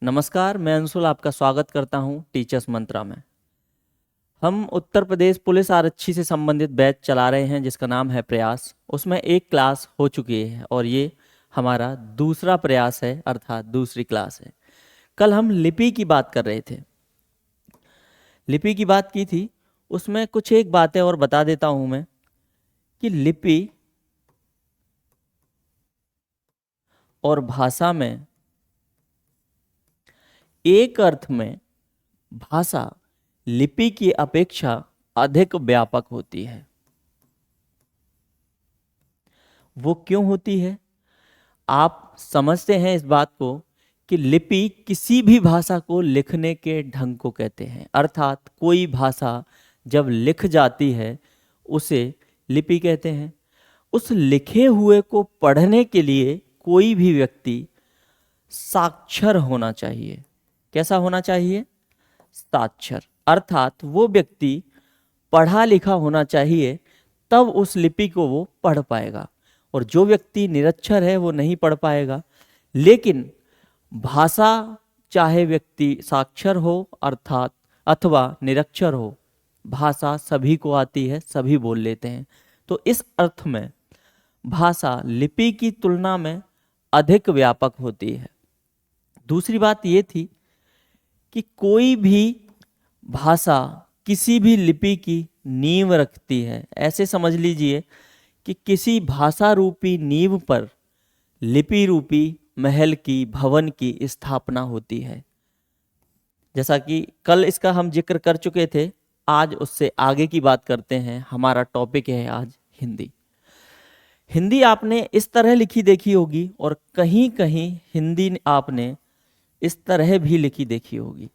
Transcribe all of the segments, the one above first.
नमस्कार, मैं अंशुल आपका स्वागत करता हूं टीचर्स मंत्रा में। हम उत्तर प्रदेश पुलिस आरक्षी से संबंधित बैच चला रहे हैं जिसका नाम है प्रयास। उसमें एक क्लास हो चुकी है और ये हमारा दूसरा प्रयास है, अर्थात दूसरी क्लास है। कल हम लिपि की बात कर रहे थे, लिपि की बात की थी। उसमें कुछ एक बातें और बता देता हूं मैं कि लिपि और भाषा में एक अर्थ में भाषा लिपि की अपेक्षा अधिक व्यापक होती है। वो क्यों होती है? आप समझते हैं इस बात को कि लिपि किसी भी भाषा को लिखने के ढंग को कहते हैं, अर्थात कोई भाषा जब लिख जाती है उसे लिपि कहते हैं। उस लिखे हुए को पढ़ने के लिए कोई भी व्यक्ति साक्षर होना चाहिए। कैसा होना चाहिए? साक्षर, अर्थात वो व्यक्ति पढ़ा लिखा होना चाहिए, तब उस लिपि को वो पढ़ पाएगा। और जो व्यक्ति निरक्षर है वो नहीं पढ़ पाएगा। लेकिन भाषा, चाहे व्यक्ति साक्षर हो अर्थात अथवा निरक्षर हो, भाषा सभी को आती है, सभी बोल लेते हैं। तो इस अर्थ में भाषा लिपि की तुलना में अधिक व्यापक होती है। दूसरी बात ये थी कि कोई भी भाषा किसी भी लिपि की नींव रखती है। ऐसे समझ लीजिए कि किसी भाषा रूपी नींव पर लिपि रूपी महल की, भवन की स्थापना होती है। जैसा कि कल इसका हम जिक्र कर चुके थे, आज उससे आगे की बात करते हैं। हमारा टॉपिक है आज हिंदी। हिंदी आपने इस तरह लिखी देखी होगी और कहीं कहीं हिंदी आपने इस तरह भी लिखी देखी होगी।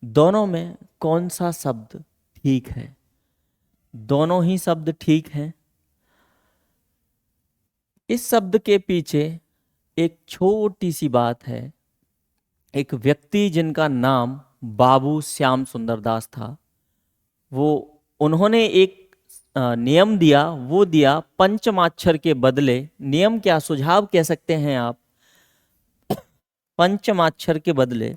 दोनों में कौन सा शब्द ठीक है? दोनों ही शब्द ठीक हैं। इस शब्द के पीछे एक छोटी सी बात है। एक व्यक्ति जिनका नाम बाबू श्याम सुंदर दास था, उन्होंने एक नियम दिया। वो दिया पंचमाक्षर के बदले, नियम क्या, सुझाव कह सकते हैं आप, पंचमाक्षर के बदले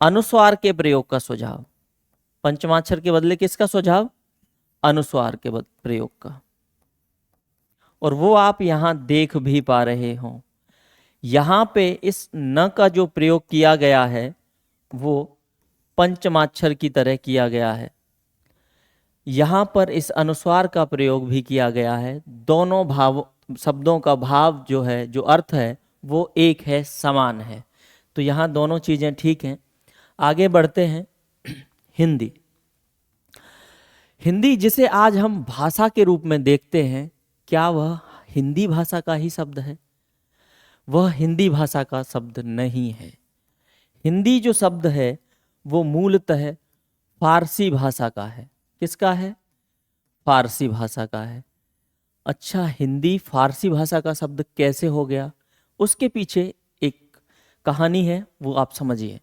अनुस्वार के प्रयोग का सुझाव। पंचमाक्षर के बदले किसका सुझाव? अनुस्वार के प्रयोग का। और वो आप यहां देख भी पा रहे हो। यहां पे इस न का जो प्रयोग किया गया है वो पंचमाक्षर की तरह किया गया है। यहां पर इस अनुस्वार का प्रयोग भी किया गया है। दोनों भाव, शब्दों का भाव जो है, जो अर्थ है, वो एक है, समान है। तो यहां दोनों चीजें ठीक हैं। आगे बढ़ते हैं। हिंदी, हिंदी जिसे आज हम भाषा के रूप में देखते हैं, क्या वह हिंदी भाषा का ही शब्द है? वह हिंदी भाषा का शब्द नहीं है। हिंदी जो शब्द है वो मूलतः फारसी भाषा का है। किसका है? फारसी भाषा का है। अच्छा, हिंदी फारसी भाषा का शब्द कैसे हो गया? उसके पीछे एक कहानी है, वो आप समझिए।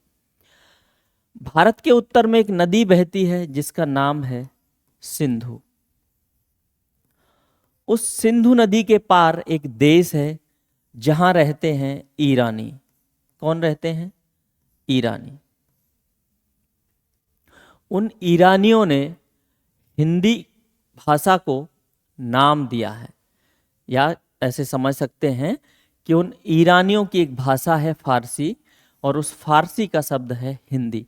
भारत के उत्तर में एक नदी बहती है जिसका नाम है सिंधु। उस सिंधु नदी के पार एक देश है जहां रहते हैं ईरानी। कौन रहते हैं? ईरानी। उन ईरानियों ने हिंदी भाषा को नाम दिया है, या ऐसे समझ सकते हैं कि उन ईरानियों की एक भाषा है फारसी और उस फारसी का शब्द है हिंदी।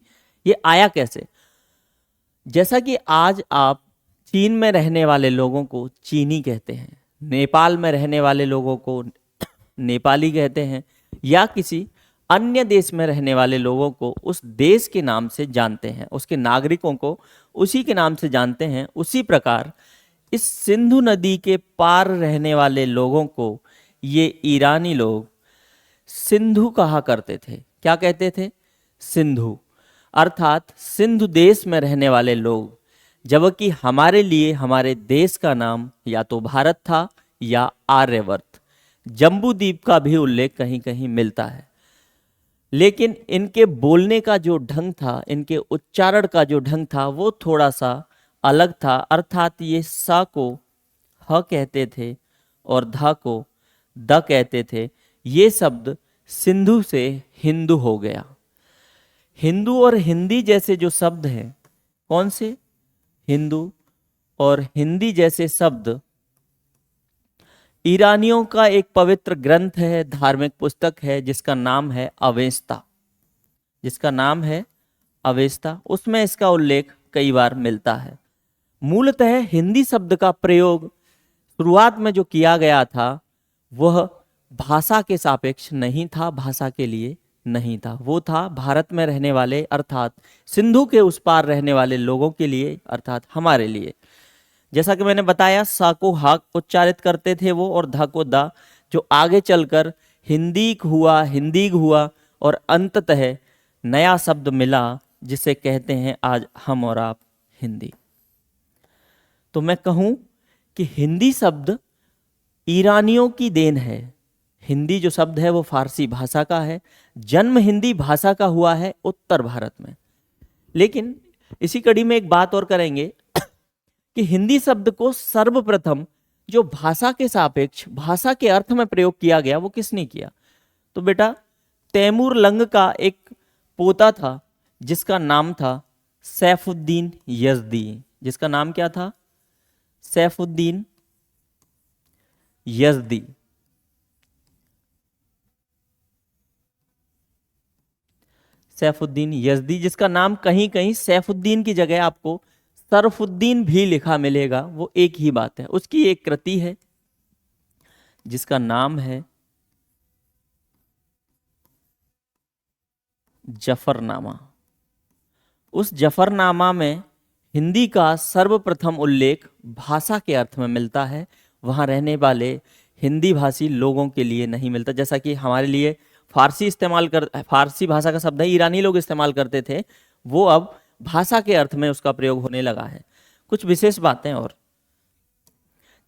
ये आया कैसे? जैसा कि आज आप चीन में रहने वाले लोगों को चीनी कहते हैं, नेपाल में रहने वाले लोगों को नेपाली कहते हैं, या किसी अन्य देश में रहने वाले लोगों को उस देश के नाम से जानते हैं, उसके नागरिकों को उसी के नाम से जानते हैं। उसी प्रकार इस सिंधु नदी के पार रहने वाले लोगों को ये ईरानी लोग सिंधु कहा करते थे। क्या कहते थे? सिंधु, अर्थात सिंधु देश में रहने वाले लोग। जबकि हमारे लिए हमारे देश का नाम या तो भारत था या आर्यवर्त। जम्बू द्वीप का भी उल्लेख कहीं कहीं मिलता है। लेकिन इनके बोलने का जो ढंग था, इनके उच्चारण का जो ढंग था, वो थोड़ा सा अलग था। अर्थात ये सा को ह कहते थे और धा को द कहते थे, ये शब्द सिंधु से हिंदू हो गया। हिंदू और हिंदी जैसे जो शब्द हैं, कौन से? हिंदू और हिंदी जैसे शब्द ईरानियों का एक पवित्र ग्रंथ है, धार्मिक पुस्तक है, जिसका नाम है अवेस्ता। जिसका नाम है अवेस्ता, उसमें इसका उल्लेख कई बार मिलता है। मूलतः हिंदी शब्द का प्रयोग शुरुआत में जो किया गया था वह भाषा के सापेक्ष नहीं था, भाषा के लिए नहीं था। वो था भारत में रहने वाले अर्थात सिंधु के उस पार रहने वाले लोगों के लिए, अर्थात हमारे लिए। जैसा कि मैंने बताया, सा को हा उच्चारित करते थे वो, और धा को दा, जो आगे चलकर हिंदी हुआ और अंततः नया शब्द मिला जिसे कहते हैं आज हम और आप हिंदी। तो मैं कहूं कि हिंदी शब्द ईरानियों की देन है। हिंदी जो शब्द है वो फारसी भाषा का है, जन्म हिंदी भाषा का हुआ है उत्तर भारत में। लेकिन इसी कड़ी में एक बात और करेंगे कि हिंदी शब्द को सर्वप्रथम जो भाषा के सापेक्ष, भाषा के अर्थ में प्रयोग किया गया, वो किसने किया? तो बेटा तैमूर लंग का एक पोता था जिसका नाम था सैफुद्दीन यजदी। जिसका नाम क्या था? सैफुद्दीन यजदी। सैफुद्दीन यजदी, जिसका नाम कहीं कहीं सैफुद्दीन की जगह आपको सरफुद्दीन भी लिखा मिलेगा, वो एक ही बात है। उसकी एक कृति है जिसका नाम है जफरनामा। उस जफरनामा में हिंदी का सर्वप्रथम उल्लेख भाषा के अर्थ में मिलता है, वहाँ रहने वाले हिंदी भाषी लोगों के लिए नहीं मिलता। जैसा कि हमारे लिए फारसी भाषा का शब्द है, ईरानी लोग इस्तेमाल करते थे, वो अब भाषा के अर्थ में उसका प्रयोग होने लगा है। कुछ विशेष बातें और,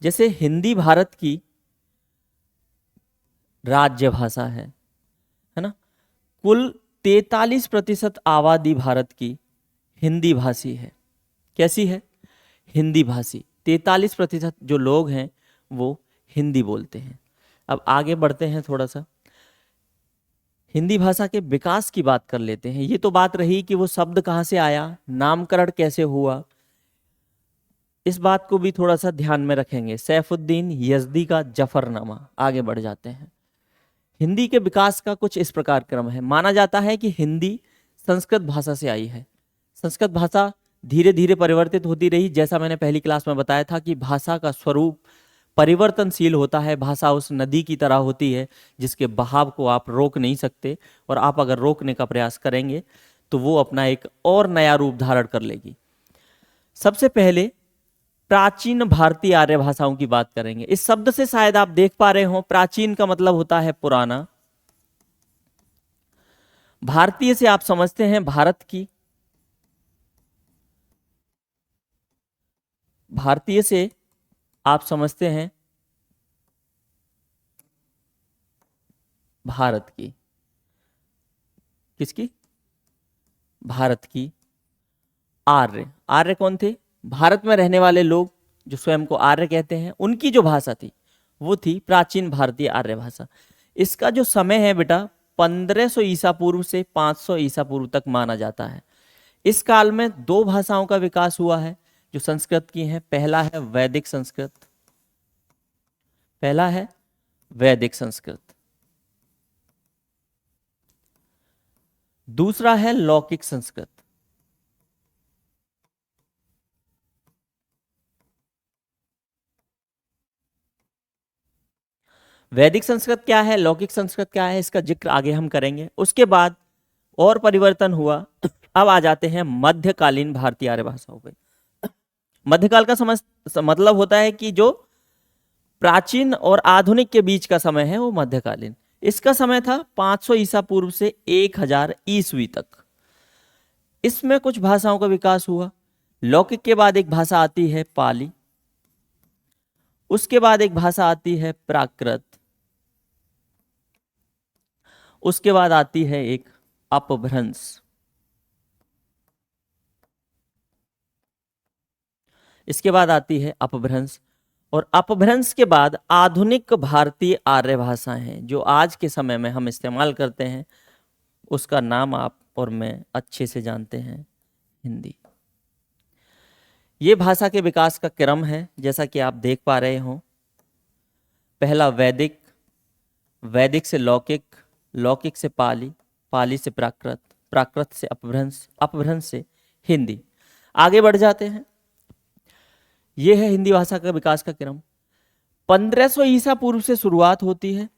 जैसे हिंदी भारत की राज्य भाषा है ना। कुल 43% आबादी भारत की हिंदी भाषी है। कैसी है? हिंदी भाषी। 43% जो लोग हैं वो हिंदी बोलते हैं। अब आगे बढ़ते हैं, थोड़ा सा हिंदी भाषा के विकास की बात कर लेते हैं। ये तो बात रही कि वो शब्द कहाँ से आया, नामकरण कैसे हुआ, इस बात को भी थोड़ा सा ध्यान में रखेंगे। सैफुद्दीन यजदी का जफरनामा। आगे बढ़ जाते हैं। हिंदी के विकास का कुछ इस प्रकार क्रम है। माना जाता है कि हिंदी संस्कृत भाषा से आई है। संस्कृत भाषा धीरे धीरे परिवर्तित होती रही। जैसा मैंने पहली क्लास में बताया था कि भाषा का स्वरूप परिवर्तनशील होता है। भाषा उस नदी की तरह होती है जिसके बहाव को आप रोक नहीं सकते, और आप अगर रोकने का प्रयास करेंगे तो वो अपना एक और नया रूप धारण कर लेगी। सबसे पहले प्राचीन भारतीय आर्य भाषाओं की बात करेंगे। इस शब्द से शायद आप देख पा रहे हो, प्राचीन का मतलब होता है पुराना। भारतीय से आप समझते हैं भारत की, भारतीय से आप समझते हैं भारत की। किसकी? भारत की। आर्य, आर्य कौन थे? भारत में रहने वाले लोग जो स्वयं को आर्य कहते हैं, उनकी जो भाषा थी वो थी प्राचीन भारतीय आर्य भाषा। इसका जो समय है बेटा 1500 ईसा पूर्व से 500 ईसा पूर्व तक माना जाता है। इस काल में दो भाषाओं का विकास हुआ है जो संस्कृत की हैं। पहला है वैदिक संस्कृत, पहला है वैदिक संस्कृत, दूसरा है लौकिक संस्कृत। वैदिक संस्कृत क्या है, लौकिक संस्कृत क्या है, इसका जिक्र आगे हम करेंगे। उसके बाद और परिवर्तन हुआ। अब आ जाते हैं मध्यकालीन भारतीय आर्य भाषाओं पे। मध्यकाल का मतलब होता है कि जो प्राचीन और आधुनिक के बीच का समय है वो मध्यकालीन। इसका समय था 500 ईसा पूर्व से 1000 ईस्वी तक। इसमें कुछ भाषाओं का विकास हुआ। लौकिक के बाद एक भाषा आती है पाली, उसके बाद एक भाषा आती है प्राकृत, उसके बाद आती है एक अपभ्रंश, इसके बाद आती है अपभ्रंश, और अपभ्रंश के बाद आधुनिक भारतीय आर्य भाषाएं हैं जो आज के समय में हम इस्तेमाल करते हैं, उसका नाम आप और मैं अच्छे से जानते हैं, हिंदी। ये भाषा के विकास का क्रम है, जैसा कि आप देख पा रहे हो। पहला वैदिक, वैदिक से लौकिक, लौकिक से पाली, पाली से प्राकृत, प्राकृत से अपभ्रंश, अपभ्रंश से हिंदी। आगे बढ़ जाते हैं। यह है हिंदी भाषा का विकास का क्रम। 1500 ईसा पूर्व से शुरुआत होती है।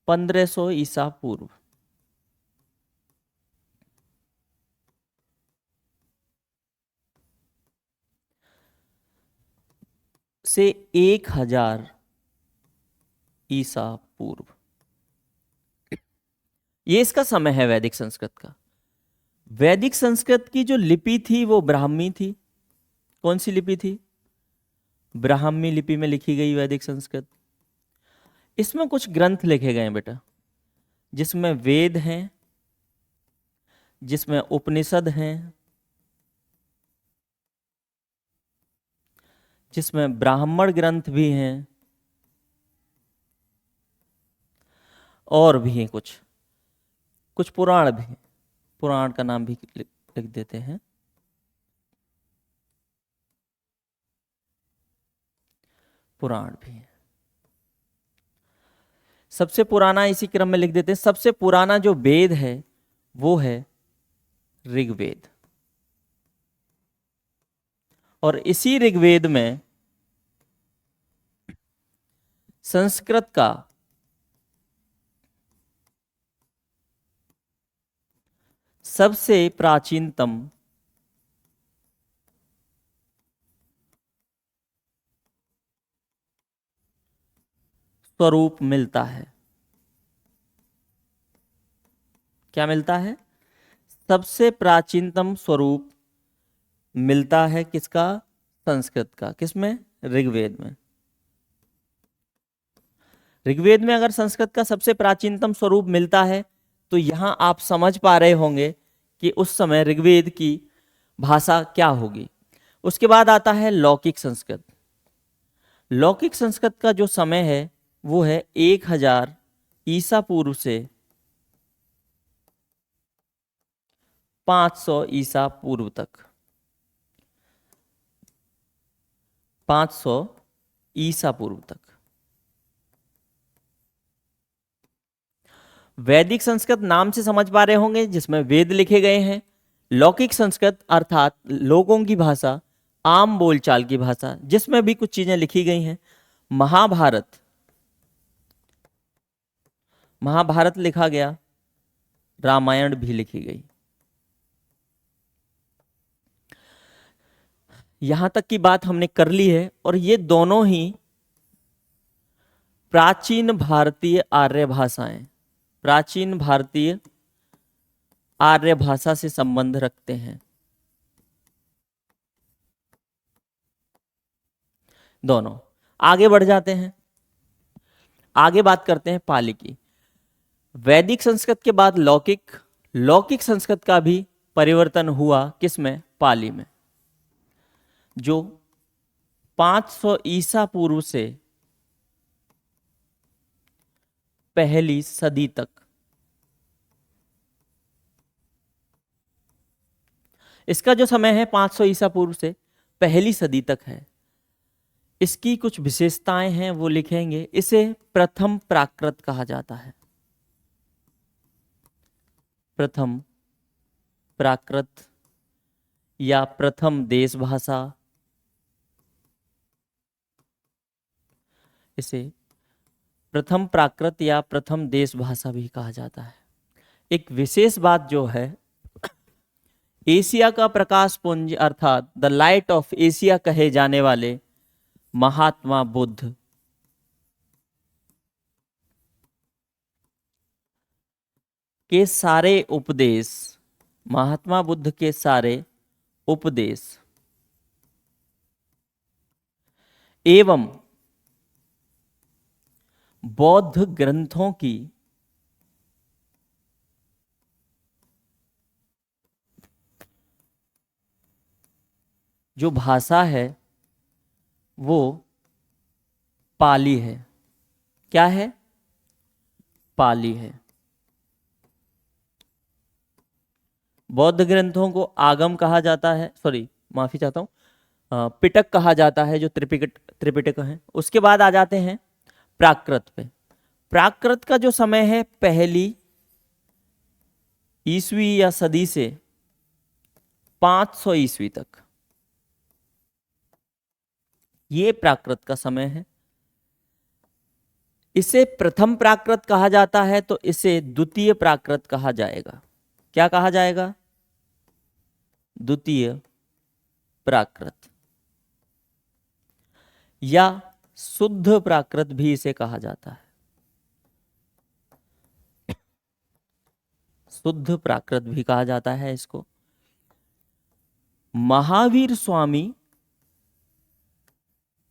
1500 ईसा पूर्व से 1000 ईसा पूर्व, ये इसका समय है वैदिक संस्कृत का। वैदिक संस्कृत की जो लिपि थी वो ब्राह्मी थी। कौन सी लिपि थी? ब्राह्मी लिपि में लिखी गई वैदिक संस्कृत। इसमें कुछ ग्रंथ लिखे गए हैं बेटा, जिसमें वेद हैं, जिसमें उपनिषद हैं, जिसमें ब्राह्मण ग्रंथ भी हैं, और भी हैं कुछ कुछ पुराण भी हैं। पुराण का नाम भी लिख देते हैं। पुराण भी हैं। सबसे पुराना इसी क्रम में लिख देते हैं। सबसे पुराना जो वेद है वो है ऋग्वेद, और इसी ऋग्वेद में संस्कृत का सबसे प्राचीनतम स्वरूप मिलता है। क्या मिलता है? सबसे प्राचीनतम स्वरूप मिलता है किसका? संस्कृत का। किसमें? ऋग्वेद में। ऋग्वेद में अगर संस्कृत का सबसे प्राचीनतम स्वरूप मिलता है तो यहां आप समझ पा रहे होंगे कि उस समय ऋग्वेद की भाषा क्या होगी। उसके बाद आता है लौकिक संस्कृत। लौकिक संस्कृत का जो समय है वो है 1000 ईसा पूर्व से 500 ईसा पूर्व तक। 500 ईसा पूर्व तक। वैदिक संस्कृत नाम से समझ पा रहे होंगे, जिसमें वेद लिखे गए हैं। लौकिक संस्कृत अर्थात लोगों की भाषा, आम बोलचाल की भाषा, जिसमें भी कुछ चीजें लिखी गई हैं। महाभारत, महाभारत लिखा गया, रामायण भी लिखी गई। यहां तक की बात हमने कर ली है, और ये दोनों ही प्राचीन भारतीय आर्य भाषाएं, प्राचीन भारतीय आर्य भाषा से संबंध रखते हैं दोनों। आगे बढ़ जाते हैं। आगे बात करते हैं पाली की। वैदिक संस्कृत के बाद लौकिक, लौकिक संस्कृत का भी परिवर्तन हुआ किसमें? पाली में, जो 500 ईसा पूर्व से पहली सदी तक, इसका जो समय है 500 ईसा पूर्व से पहली सदी तक है। इसकी कुछ विशेषताएं हैं वो लिखेंगे। इसे प्रथम प्राकृत कहा जाता है। प्रथम प्राकृत या प्रथम देश भाषा, इसे प्रथम प्राकृत या प्रथम देश भाषा भी कहा जाता है। एक विशेष बात जो है, एशिया का प्रकाश पुंज अर्थात द लाइट ऑफ एशिया कहे जाने वाले महात्मा बुद्ध के सारे उपदेश, महात्मा बुद्ध के सारे उपदेश एवं बौद्ध ग्रंथों की जो भाषा है वो पाली है। क्या है? पाली है। बौद्ध ग्रंथों को आगम कहा जाता है, सॉरी माफी चाहता हूँ, पिटक कहा जाता है, जो त्रिपिटक त्रिपिटक है। उसके बाद आ जाते हैं प्राकृत पे। प्राकृत का जो समय है पहली ईस्वी या सदी से 500 ईस्वी तक, ये प्राकृत का समय है। इसे प्रथम प्राकृत कहा जाता है, तो इसे द्वितीय प्राकृत कहा जाएगा। क्या कहा जाएगा? द्वितीय प्राकृत, या शुद्ध प्राकृत भी इसे कहा जाता है। शुद्ध प्राकृत भी कहा जाता है इसको। महावीर स्वामी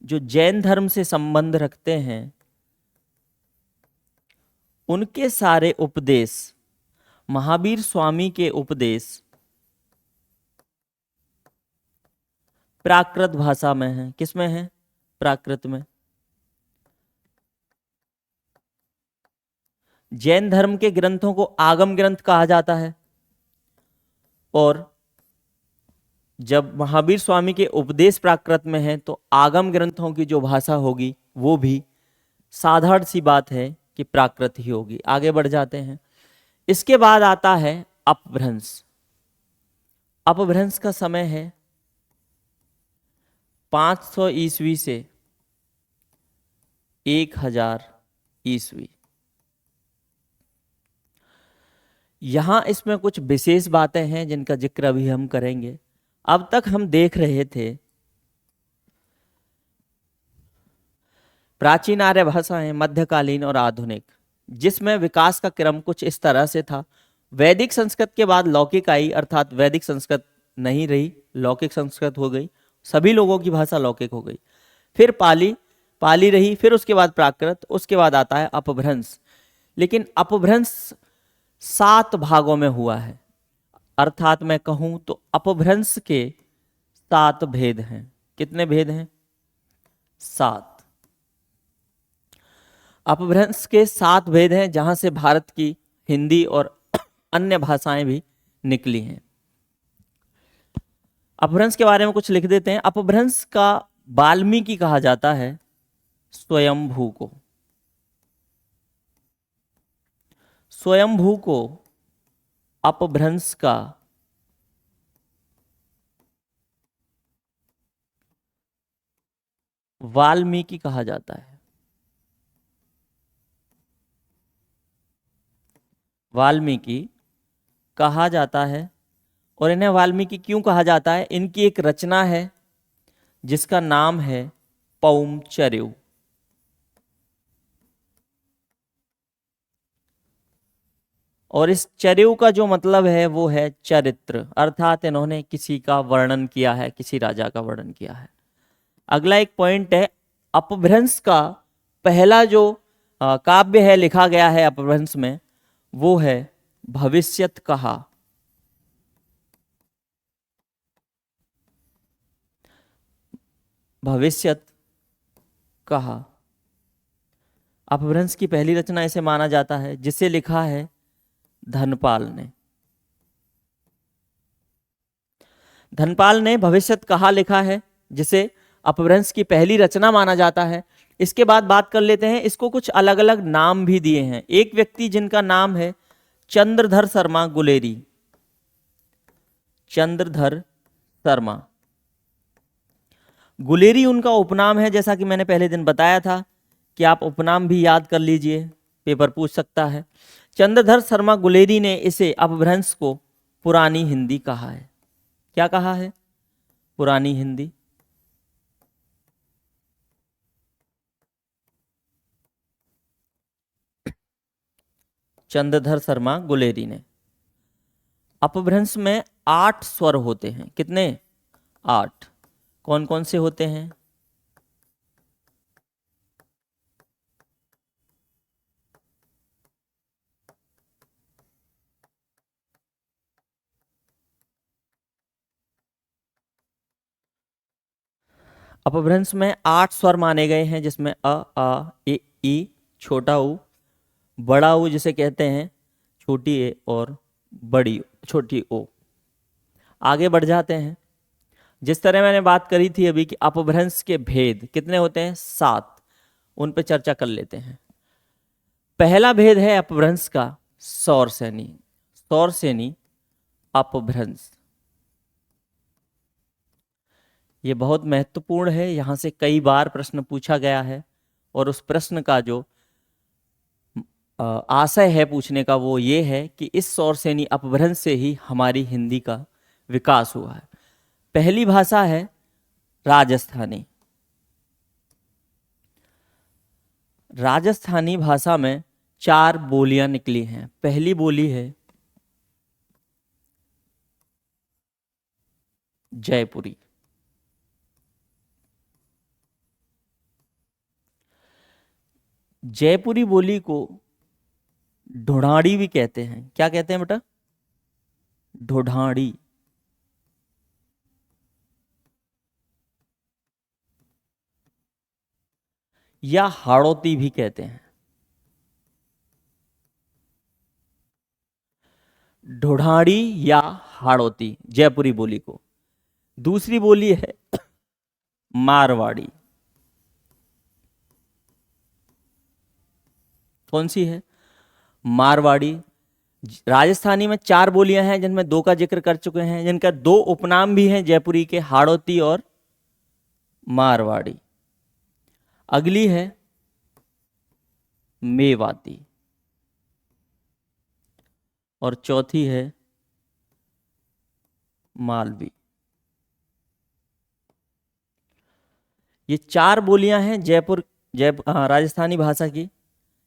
जो जैन धर्म से संबंध रखते हैं, उनके सारे उपदेश, महावीर स्वामी के उपदेश प्राकृत भाषा में है। किस में है? प्राकृत में। जैन धर्म के ग्रंथों को आगम ग्रंथ कहा जाता है, और जब महावीर स्वामी के उपदेश प्राकृत में है, तो आगम ग्रंथों की जो भाषा होगी वो भी साधारण सी बात है कि प्राकृत ही होगी। आगे बढ़ जाते हैं। इसके बाद आता है अपभ्रंश। अपभ्रंश का समय है 500 ईस्वी से 1000 ईस्वी। यहां इसमें कुछ विशेष बातें हैं जिनका जिक्र अभी हम करेंगे। अब तक हम देख रहे थे प्राचीन आर्य भाषाएं, मध्यकालीन और आधुनिक, जिसमें विकास का क्रम कुछ इस तरह से था। वैदिक संस्कृत के बाद लौकिक आई, अर्थात वैदिक संस्कृत नहीं रही, लौकिक संस्कृत हो गई। सभी लोगों की भाषा लौकिक हो गई। फिर पाली, पाली रही, फिर उसके बाद प्राकृत, उसके बाद आता है अपभ्रंश। लेकिन अपभ्रंश 7 भागों में हुआ है, अर्थात मैं कहूं तो अपभ्रंश के 7 भेद हैं। कितने भेद हैं? 7। अपभ्रंश के 7 भेद हैं, जहां से भारत की हिंदी और अन्य भाषाएं भी निकली हैं। अपभ्रंश के बारे में कुछ लिख देते हैं। अपभ्रंश का वाल्मीकि कहा जाता है स्वयंभू को। स्वयंभू को अपभ्रंश का वाल्मीकि कहा जाता है। वाल्मीकि कहा जाता है। और इन्हें वाल्मीकि क्यों कहा जाता है? इनकी एक रचना है जिसका नाम है पौमचर्यु। और इस चर्यु का जो मतलब है वो है चरित्र, अर्थात इन्होंने किसी का वर्णन किया है, किसी राजा का वर्णन किया है। अगला एक पॉइंट है, अपभ्रंश का पहला जो काव्य है लिखा गया है अपभ्रंश में, वो है भविष्यत कहा। भविष्यत कहा अपभ्रंश की पहली रचना इसे माना जाता है, जिसे लिखा है धनपाल ने। धनपाल ने भविष्यत कहा लिखा है, जिसे अपभ्रंश की पहली रचना माना जाता है। इसके बाद बात कर लेते हैं, इसको कुछ अलग अलग नाम भी दिए हैं। एक व्यक्ति जिनका नाम है चंद्रधर शर्मा गुलेरी। चंद्रधर शर्मा गुलेरी उनका उपनाम है, जैसा कि मैंने पहले दिन बताया था कि आप उपनाम भी याद कर लीजिए, पेपर पूछ सकता है। चंद्रधर शर्मा गुलेरी ने इसे अपभ्रंश को पुरानी हिंदी कहा है। क्या कहा है? पुरानी हिंदी। चंद्रधर शर्मा गुलेरी ने। अपभ्रंश में 8 स्वर होते हैं। कितने? 8। कौन कौन से होते हैं? अपभ्रंश में 8 स्वर माने गए हैं, जिसमें अ, आ, ई, छोटा ऊ, बड़ा ऊ जिसे कहते हैं, छोटी ए और बड़ी छोटी ओ। आगे बढ़ जाते हैं। जिस तरह मैंने बात करी थी अभी कि अपभ्रंश के भेद कितने होते हैं, 7, उन पे चर्चा कर लेते हैं। पहला भेद है अपभ्रंश का सौरसेनी। सौरसेनी अपभ्रंश, ये बहुत महत्वपूर्ण है, यहां से कई बार प्रश्न पूछा गया है और उस प्रश्न का जो आशय है पूछने का वो ये है कि इस सौरसेनी अपभ्रंश से ही हमारी हिंदी का विकास हुआ है। पहली भाषा है राजस्थानी। राजस्थानी भाषा में 4 बोलियां निकली हैं। पहली बोली है जयपुरी। जयपुरी बोली को ढोढ़ाड़ी भी कहते हैं। क्या कहते हैं बेटा, ढोढ़ाड़ी। या हाड़ौती भी कहते हैं। ढोढ़ाड़ी या हाड़ौती जयपुरी बोली को। दूसरी बोली है मारवाड़ी। कौन सी है, मारवाड़ी। राजस्थानी में 4 बोलियां हैं जिनमें 2 का जिक्र कर चुके हैं, जिनका 2 उपनाम भी हैं जयपुरी के, हाड़ौती और मारवाड़ी। अगली है मेवाती और चौथी है मालवी। ये 4 बोलियां हैं राजस्थानी भाषा की।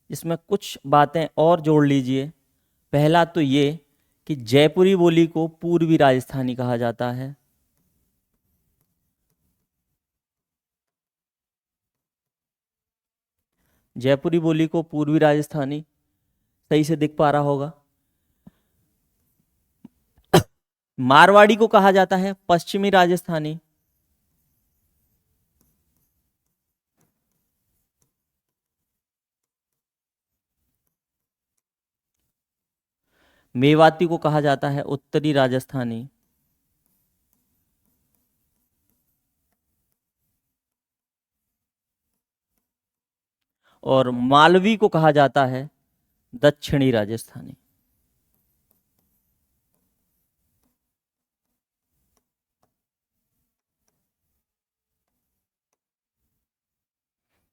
इसमें कुछ बातें और जोड़ लीजिए। पहला तो ये कि जयपुरी बोली को पूर्वी राजस्थानी कहा जाता है। जयपुरी बोली को पूर्वी राजस्थानी, सही से दिख पा रहा होगा। मारवाड़ी को कहा जाता है पश्चिमी राजस्थानी। मेवाती को कहा जाता है उत्तरी राजस्थानी। और मालवी को कहा जाता है दक्षिणी राजस्थानी।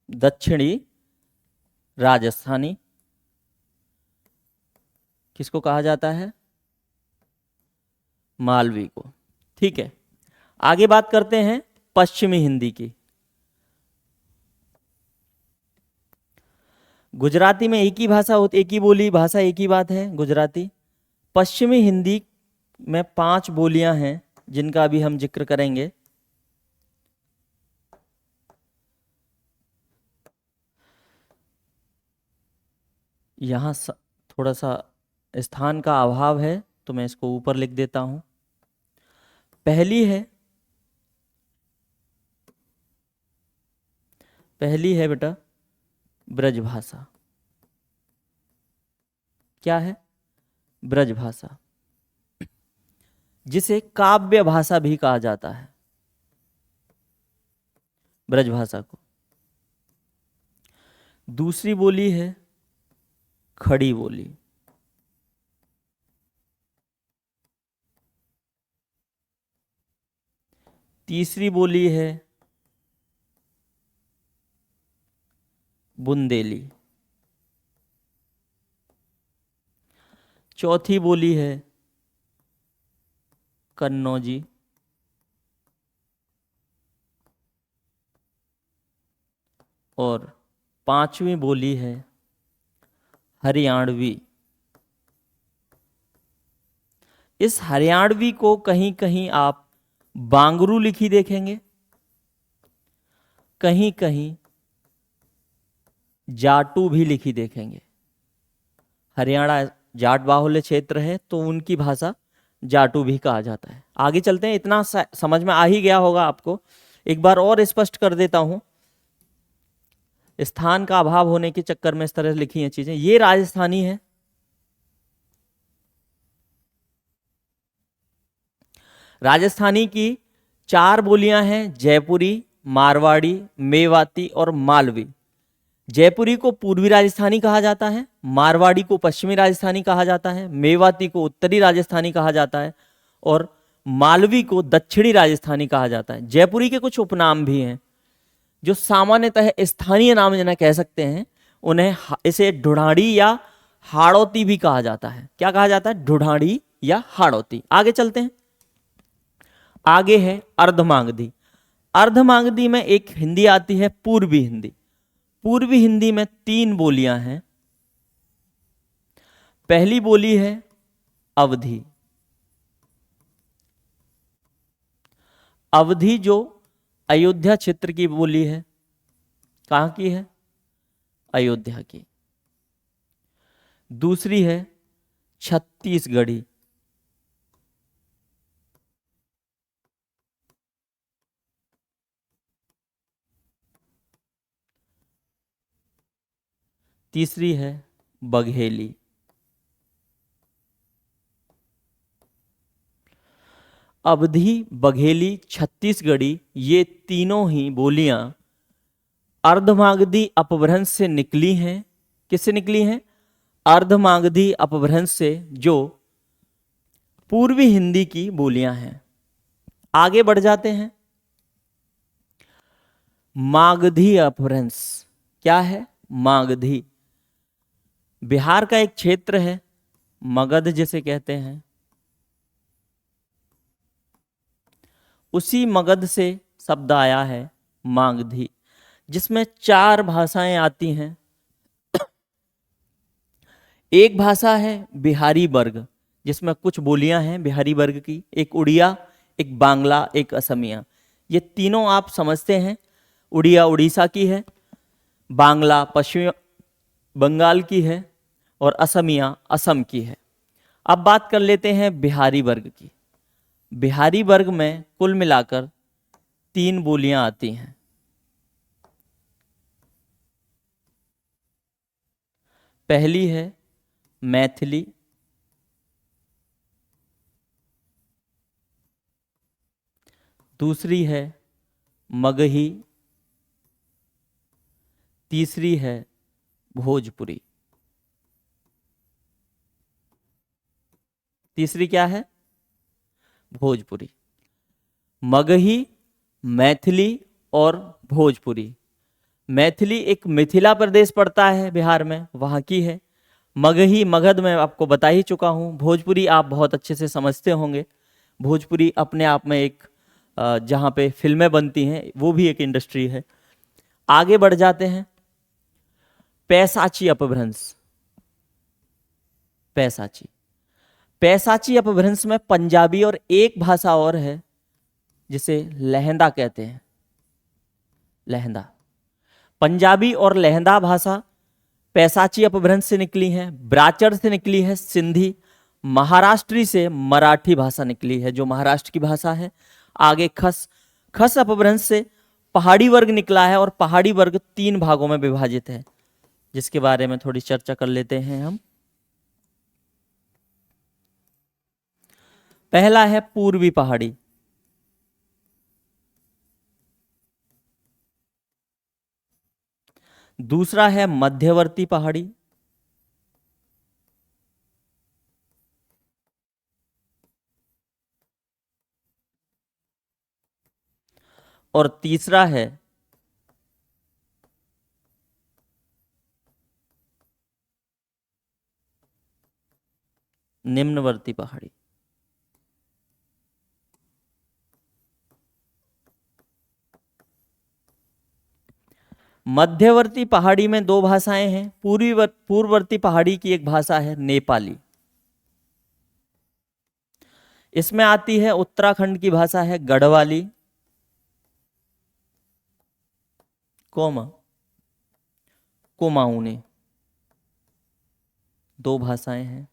दक्षिणी राजस्थानी किसको कहा जाता है, मालवी को। ठीक है, आगे बात करते हैं पश्चिमी हिंदी की। गुजराती में एक ही भाषा होती, एक ही बोली, भाषा एक ही बात है, गुजराती। पश्चिमी हिंदी में 5 बोलियां हैं जिनका अभी हम जिक्र करेंगे। यहां थोड़ा सा स्थान का अभाव है तो मैं इसको ऊपर लिख देता हूं। पहली है बेटा ब्रजभाषा। क्या है, ब्रजभाषा, जिसे काव्य भाषा भी कहा जाता है, ब्रजभाषा को। दूसरी बोली है खड़ी बोली। तीसरी बोली है बुंदेली। चौथी बोली है कन्नौजी। और 5वीं बोली है हरियाणवी। इस हरियाणवी को कहीं कहीं आप बांगरू लिखी देखेंगे, कहीं कहीं जाटू भी लिखी देखेंगे। हरियाणा जाट बाहुल्य क्षेत्र है तो उनकी भाषा जाटू भी कहा जाता है। आगे चलते हैं, इतना समझ में आ ही गया होगा आपको एक बार और स्पष्ट कर देता हूं, स्थान का अभाव होने के चक्कर में इस तरह लिखी हैं चीजें। ये राजस्थानी है, राजस्थानी की 4 बोलियां हैं, जयपुरी, मारवाड़ी, मेवाती और मालवी। जयपुरी को पूर्वी राजस्थानी कहा जाता है, मारवाड़ी को पश्चिमी राजस्थानी कहा जाता है, मेवाती को उत्तरी राजस्थानी कहा जाता है और मालवी को दक्षिणी राजस्थानी कहा जाता है। जयपुरी के कुछ उपनाम भी हैं जो सामान्यतः स्थानीय नाम जना कह सकते हैं, उन्हें इसे ढूढ़ाड़ी या हाड़ौती भी कहा जाता है। क्या कहा जाता है? ढूढ़ाड़ी या हाड़ौती। आगे चलते हैं, आगे है अर्धमागधी। अर्धमागधी में एक हिंदी आती है पूर्वी हिंदी। पूर्वी हिंदी में 3 बोलियां हैं। पहली बोली है अवधी। अवधी जो अयोध्या क्षेत्र की बोली है, कहां की है? अयोध्या की। दूसरी है छत्तीसगढ़ी। तीसरी है बघेली। अवधी, बघेली, छत्तीसगढ़ी, ये तीनों ही बोलियां अर्धमागधी अपभ्रंश से निकली हैं। किससे निकली हैं? अर्धमागधी अपभ्रंश से, जो पूर्वी हिंदी की बोलियां हैं। आगे बढ़ जाते हैं, मागधी अपभ्रंश। क्या है? मागधी बिहार का एक क्षेत्र है, मगध जिसे कहते हैं। उसी मगध से शब्द आया है मागधी, जिसमें 4 भाषाएं आती हैं। एक भाषा है बिहारी वर्ग, जिसमें कुछ बोलियां हैं बिहारी वर्ग की, एक उड़िया, एक बांग्ला, एक असमिया। ये तीनों आप समझते हैं। उड़िया उड़ीसा की है, बांग्ला पश्चिम बंगाल की है और असमिया असम की है। अब बात कर लेते हैं बिहारी वर्ग की। बिहारी वर्ग में कुल मिलाकर 3 बोलियां आती हैं। पहली है मैथिली, दूसरी है मगही, तीसरी है भोजपुरी। तीसरी क्या है? भोजपुरी। मगही, मैथिली और भोजपुरी। मैथिली एक मिथिला प्रदेश पड़ता है बिहार में, वहां की है। मगही मगध में आपको बता ही चुका हूं। भोजपुरी आप बहुत अच्छे से समझते होंगे। भोजपुरी अपने आप में एक जहां पे फिल्में बनती हैं, वो भी एक इंडस्ट्री है। आगे बढ़ जाते हैं, पैसाची अपभ्रंश। पैसाची, पैसाची अपभ्रंश में पंजाबी और एक भाषा और है जिसे लहंदा कहते हैं। लहंदा, पंजाबी और लहंदा भाषा पैसाची अपभ्रंश से निकली है। ब्राचर से निकली है सिंधी। महाराष्ट्री से मराठी भाषा निकली है, जो महाराष्ट्र की भाषा है। आगे खस, खस अपभ्रंश से पहाड़ी वर्ग निकला है और पहाड़ी वर्ग 3 भागों में विभाजित है, जिसके बारे में थोड़ी चर्चा कर लेते हैं हम। पहला है पूर्वी पहाड़ी। दूसरा है मध्यवर्ती पहाड़ी। और तीसरा है निम्नवर्ती पहाड़ी। मध्यवर्ती पहाड़ी में 2 भाषाएं हैं। पूर्ववर्ती पहाड़ी की एक भाषा है नेपाली। इसमें आती है उत्तराखंड की भाषा है गढ़वाली, कुमाऊनी। 2 भाषाएं हैं।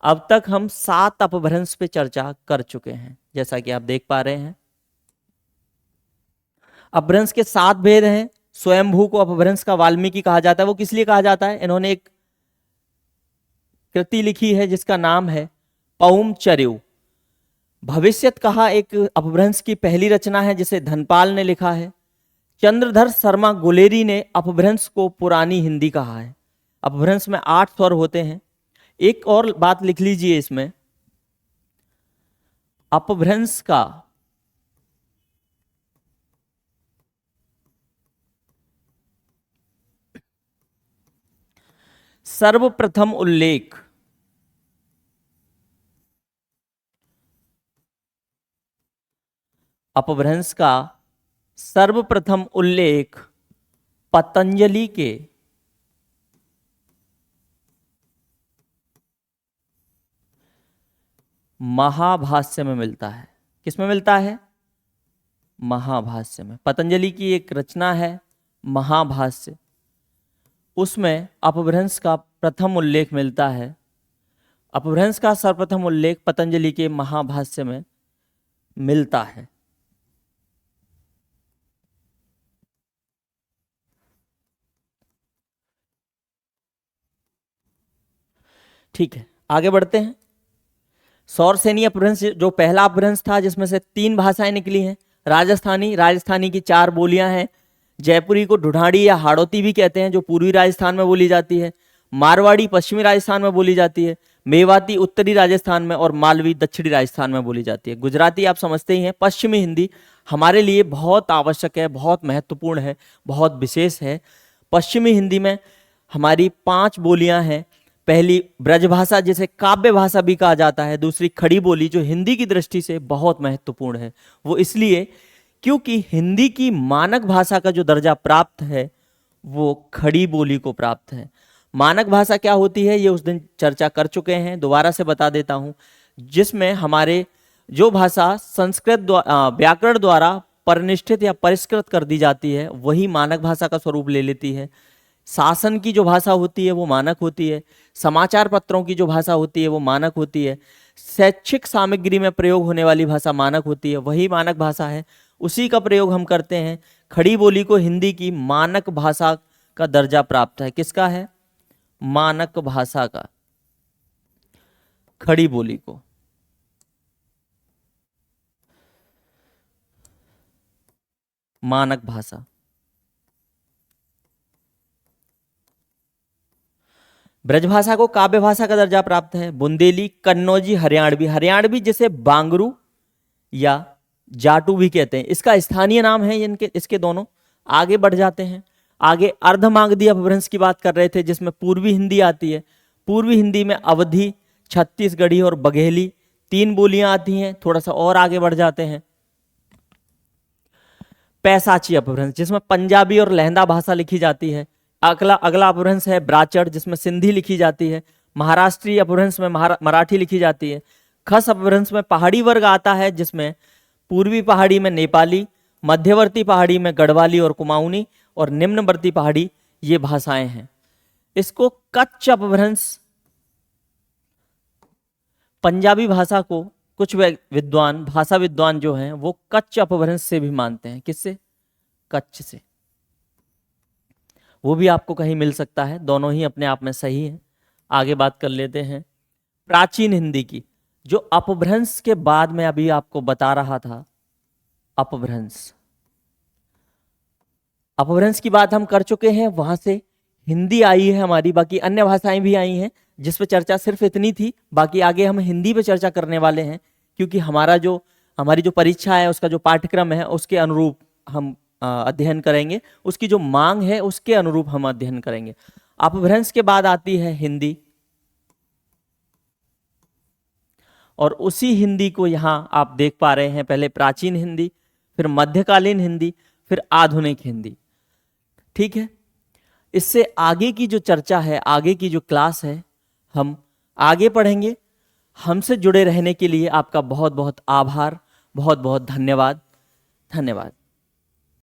अब तक हम 7 अपभ्रंश पे चर्चा कर चुके हैं, जैसा कि आप देख पा रहे हैं। अपभ्रंश के 7 भेद हैं। स्वयंभू को अपभ्रंश का वाल्मीकि कहा जाता है। वो किस लिए कहा जाता है? इन्होंने एक कृति लिखी है जिसका नाम है पौम चर्यु। भविष्यत कहा एक अपभ्रंश की पहली रचना है जिसे धनपाल ने लिखा है। चंद्रधर शर्मा गुलेरी ने अपभ्रंश को पुरानी हिंदी कहा है। अपभ्रंश में 8 स्वर होते हैं। एक और बात लिख लीजिए इसमें, अपभ्रंश का सर्वप्रथम उल्लेख अपभ्रंश का सर्वप्रथम उल्लेख पतंजलि के महाभाष्य में मिलता है। किसमें मिलता है? महाभाष्य में। पतंजलि की एक रचना है महाभाष्य, उसमें अपभ्रंश का प्रथम उल्लेख मिलता है। अपभ्रंश का सर्वप्रथम उल्लेख पतंजलि के महाभाष्य में मिलता है। ठीक है, आगे बढ़ते हैं। सौरसेनी अपभ्रंश जो पहला अपभ्रंश था जिसमें से 3 भाषाएं निकली हैं। राजस्थानी की 4 बोलियां हैं। जयपुरी को ढूढ़ाड़ी या हाड़ौती भी कहते हैं जो पूर्वी राजस्थान में बोली जाती है। मारवाड़ी पश्चिमी राजस्थान में बोली जाती है। मेवाती उत्तरी राजस्थान में और मालवी दक्षिणी राजस्थान में बोली जाती है। गुजराती आप समझते ही हैं। पश्चिमी हिंदी हमारे लिए बहुत आवश्यक है, बहुत महत्वपूर्ण है, बहुत विशेष है। पश्चिमी हिंदी में हमारी 5 बोलियां हैं। पहली ब्रजभाषा जिसे काव्य भाषा भी कहा जाता है। दूसरी खड़ी बोली जो हिंदी की दृष्टि से बहुत महत्वपूर्ण है। वो इसलिए क्योंकि हिंदी की मानक भाषा का जो दर्जा प्राप्त है वो खड़ी बोली को प्राप्त है। मानक भाषा क्या होती है ये उस दिन चर्चा कर चुके हैं, दोबारा से बता देता हूं। जिसमें हमारे जो भाषा संस्कृत व्याकरण द्वारा परिनिष्ठित या परिष्कृत कर दी जाती है वही मानक भाषा का स्वरूप ले लेती है। शासन की जो भाषा होती है वो मानक होती है। समाचार पत्रों की जो भाषा होती है वो मानक होती है। शैक्षिक सामग्री में प्रयोग होने वाली भाषा मानक होती है, वही मानक भाषा है, उसी का प्रयोग हम करते हैं। खड़ी बोली को हिंदी की मानक भाषा का दर्जा प्राप्त है। किसका है? मानक भाषा का। खड़ी बोली को मानक भाषा। ब्रजभाषा को काव्य भाषा का दर्जा प्राप्त है। बुंदेली, कन्नौजी, हरियाणवी। हरियाणवी जिसे बांगरू या जाटू भी कहते हैं, इसका स्थानीय नाम है इनके, इसके दोनों। आगे बढ़ जाते हैं। आगे अर्धमागधी अपभ्रंश की बात कर रहे थे जिसमें पूर्वी हिंदी आती है। पूर्वी हिंदी में अवधी, छत्तीसगढ़ी और बघेली 3 बोलियां आती हैं। थोड़ा सा और आगे बढ़ जाते हैं। पैसाची अपभ्रंश जिसमें पंजाबी और लहंदा भाषा लिखी जाती है। अगला अपभ्रंश है ब्राचड़ जिसमें सिंधी लिखी जाती है। महाराष्ट्रीय अपभ्रंश में मराठी लिखी जाती है। खस अपभ्रंश में पहाड़ी वर्ग आता है जिसमें पूर्वी पहाड़ी में नेपाली, मध्यवर्ती पहाड़ी में गढ़वाली और कुमाऊनी और निम्नवर्ती पहाड़ी ये भाषाएं हैं। इसको कच्छ अपभ्रंश, पंजाबी भाषा को कुछ विद्वान, भाषा विद्वान जो हैं वो कच्छ अपभ्रंश से भी मानते हैं। किससे? कच्छ से। वो भी आपको कहीं मिल सकता है, दोनों ही अपने आप में सही है। आगे बात कर लेते हैं प्राचीन हिंदी की, जो अपभ्रंश के बाद में अभी आपको बता रहा था। अपभ्रंश की बात हम कर चुके हैं, वहां से हिंदी आई है हमारी, बाकी अन्य भाषाएं भी आई हैं जिस पे चर्चा सिर्फ इतनी थी। बाकी आगे हम हिंदी पे चर्चा करने वाले हैं क्योंकि हमारी जो परीक्षा है उसका जो पाठ्यक्रम है उसके अनुरूप हम अध्ययन करेंगे, उसकी जो मांग है उसके अनुरूप हम अध्ययन करेंगे। अपभ्रंश के बाद आती है हिंदी, और उसी हिंदी को यहां आप देख पा रहे हैं, पहले प्राचीन हिंदी, फिर मध्यकालीन हिंदी, फिर आधुनिक हिंदी। ठीक है, इससे आगे की जो चर्चा है, आगे की जो क्लास है, हम आगे पढ़ेंगे। हमसे जुड़े रहने के लिए आपका बहुत बहुत आभार, बहुत बहुत धन्यवाद।